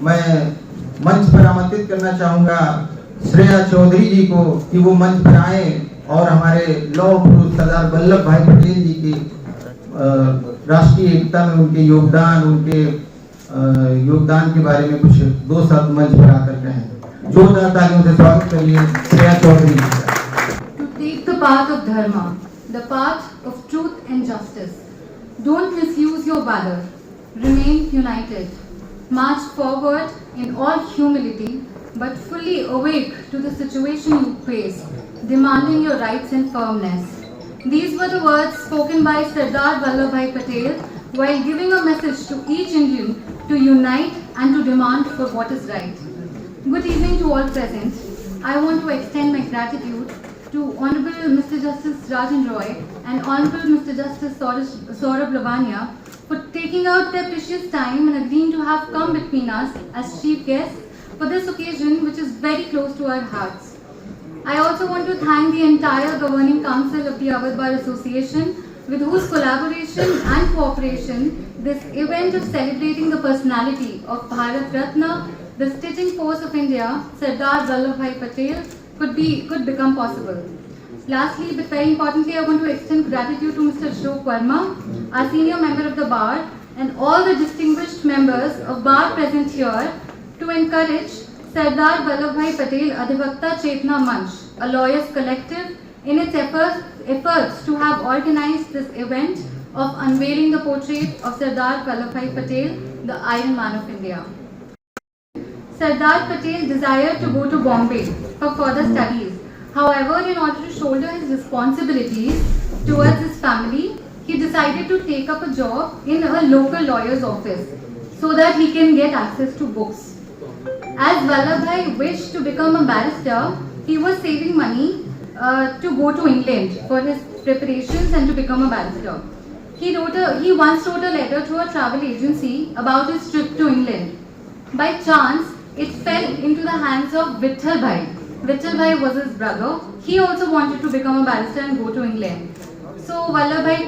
मैं मंच पर आमंत्रित करना चाहूँगा श्रेया चौधरी जी को कि वो मंच पर आए और हमारे लौह पुरुष सरदार वल्लभ भाई पटेल जी की राष्ट्रीय एकता में उनके योगदान के बारे में कुछ 2 शब्द मंच पर आकर कहें। जोरदार तालियों से स्वागत करिए श्रेया चौधरी जी का। To take the path of dharma, the path of truth and justice. Don't misuse your valor. Remain united. March forward in all humility, but fully awake to the situation you face, demanding your rights and firmness. These were the words spoken by Sardar Vallabhbhai Patel while giving a message to each Indian to unite and to demand for what is right. Good evening to all present. I want to extend my gratitude to Honorable Mr. Justice Rajan Roy and Honorable Mr. Justice Saurabh Lavania for taking out their precious time and agreeing to have come between us as chief guests for this occasion, which is very close to our hearts. I also want to thank the entire Governing Council of the Awadh Bar Association, with whose collaboration and cooperation this event of celebrating the personality of Bharat Ratna, the stitching force of India, Sardar Vallabhbhai Patel, could become possible. Lastly, but very importantly, I want to extend gratitude to Mr. Ashok Verma, our senior member of the bar, and all the distinguished members of bar present here to encourage Sardar Vallabhbhai Patel Adhivakta Chetna Manch, a lawyers collective, in its efforts to have organized this event of unveiling the portrait of Sardar Vallabhbhai Patel, the Iron Man of India. Sardar Patel desired to go to Bombay for further studies. However, in order to shoulder his responsibilities towards his family, he decided to take up a job in a local lawyer's office so that he can get access to books. As Vallabhbhai wished to become a barrister, he was saving money to go to England for his preparations and to become a barrister. He once wrote a letter to a travel agency about his trip to England. By chance, it fell into the hands of Vittal Bhai. Vittal Bhai was his brother. He also wanted to become a barrister and go to England. So Vallabhbhai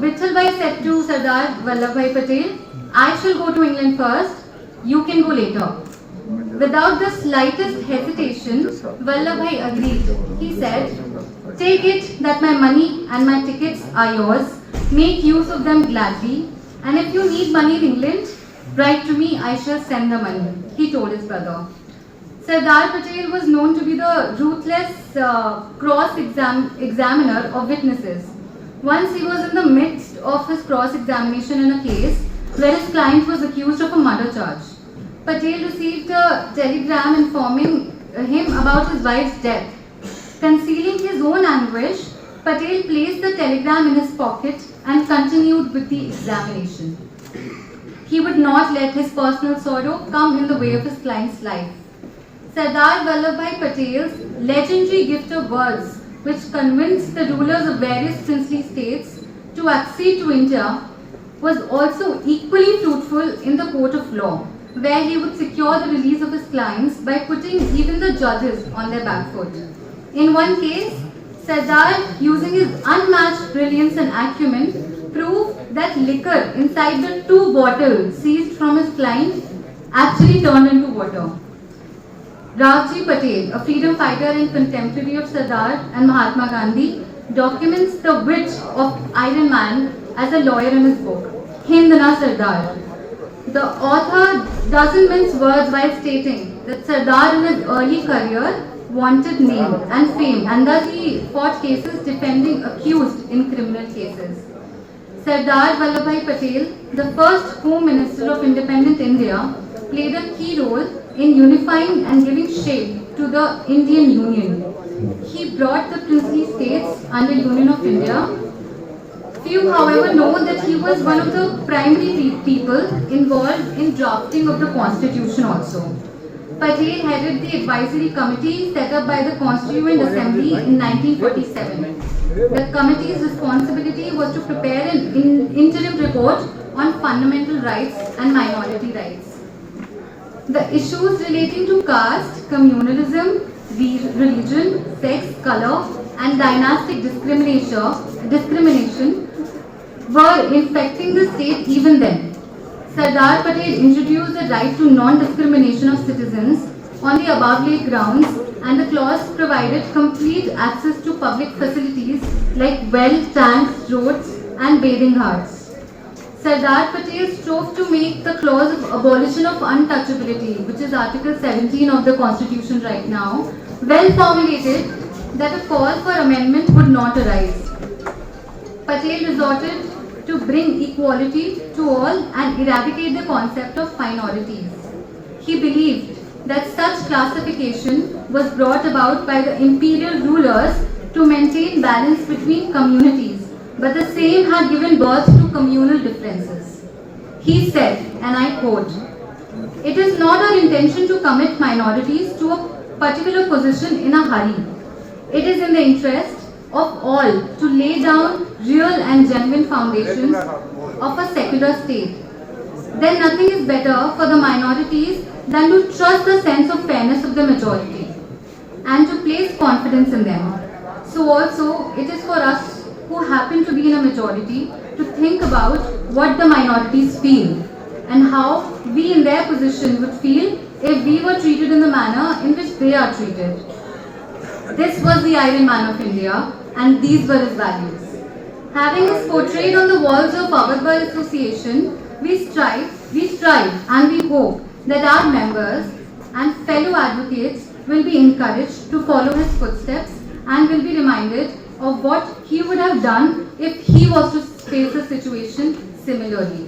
Vittal Bhai said to Sardar Vallabhbhai Patel, I shall go to England first, you can go later. Without the slightest hesitation, Vallabhbhai agreed. He said, take it that my money and my tickets are yours, make use of them gladly, and if you need money in England, write to me, I shall send the money, he told his brother. Sardar Patel was known to be the ruthless cross-examiner of witnesses. Once he was in the midst of his cross-examination in a case where his client was accused of a murder charge. Patel received a telegram informing him about his wife's death. Concealing his own anguish, Patel placed the telegram in his pocket and continued with the examination. He would not let his personal sorrow come in the way of his client's life. Sardar Vallabhbhai Patel's legendary gift of words, which convinced the rulers of various princely states to accede to India, was also equally fruitful in the court of law, where he would secure the release of his clients by putting even the judges on their back foot. In one case, Sardar, using his unmatched brilliance and acumen, proved that liquor inside the 2 bottles seized from his client actually turned into water. Ravji Patel, a freedom fighter and contemporary of Sardar and Mahatma Gandhi, documents the wit of Iron Man as a lawyer in his book, Hind Na Sardar. The author doesn't mince words while stating that Sardar in his early career wanted name and fame, and thus he fought cases defending accused in criminal cases. Sardar Vallabhbhai Patel, the first Home Minister of independent India, played a key role in unifying and giving shape to the Indian Union. He brought the princely states under Union of India. Few, however, know that he was one of the primary people involved in drafting of the Constitution also. Patel headed the advisory committee set up by the Constituent Assembly in 1947. The committee's responsibility was to prepare an interim report on fundamental rights and minority rights. The issues relating to caste, communalism, religion, sex, color, and dynastic discrimination were infecting the state even then. Sardar Patel introduced the right to non-discrimination of citizens on the above laid grounds, and the clause provided complete access to public facilities like well, tanks, roads and bathing huts. Sardar Patel strove to make the clause of abolition of untouchability, which is Article 17 of the Constitution right now, well formulated that a call for amendment would not arise. Patel resorted to bring equality to all and eradicate the concept of minorities. He believed that such classification was brought about by the imperial rulers to maintain balance between communities, but the same had given birth to communal differences. He said, and I quote, "It is not our intention to commit minorities to a particular position in a hurry. It is in the interest of all to lay down real and genuine foundations of a secular state. Then nothing is better for the minorities than to trust the sense of fairness of the majority and to place confidence in them. So also it is for us who happen to be in a majority to think about what the minorities feel and how we in their position would feel if we were treated in the manner in which they are treated." This was the Iron Man of India, and these were his values. Having this portrayed on the walls of our Bar Association, we strive and we hope that our members and fellow advocates will be encouraged to follow his footsteps and will be reminded of what he would have done if he was to face a situation similarly.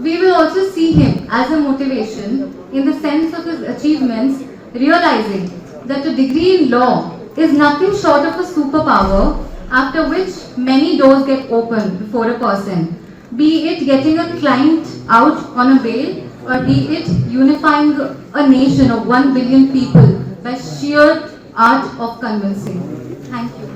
We will also see him as a motivation in the sense of his achievements, realizing that a degree in law is nothing short of a superpower after which many doors get opened before a person, be it getting a client out on a bail or be it unifying a nation of 1 billion people by sheer art of convincing. Thank you.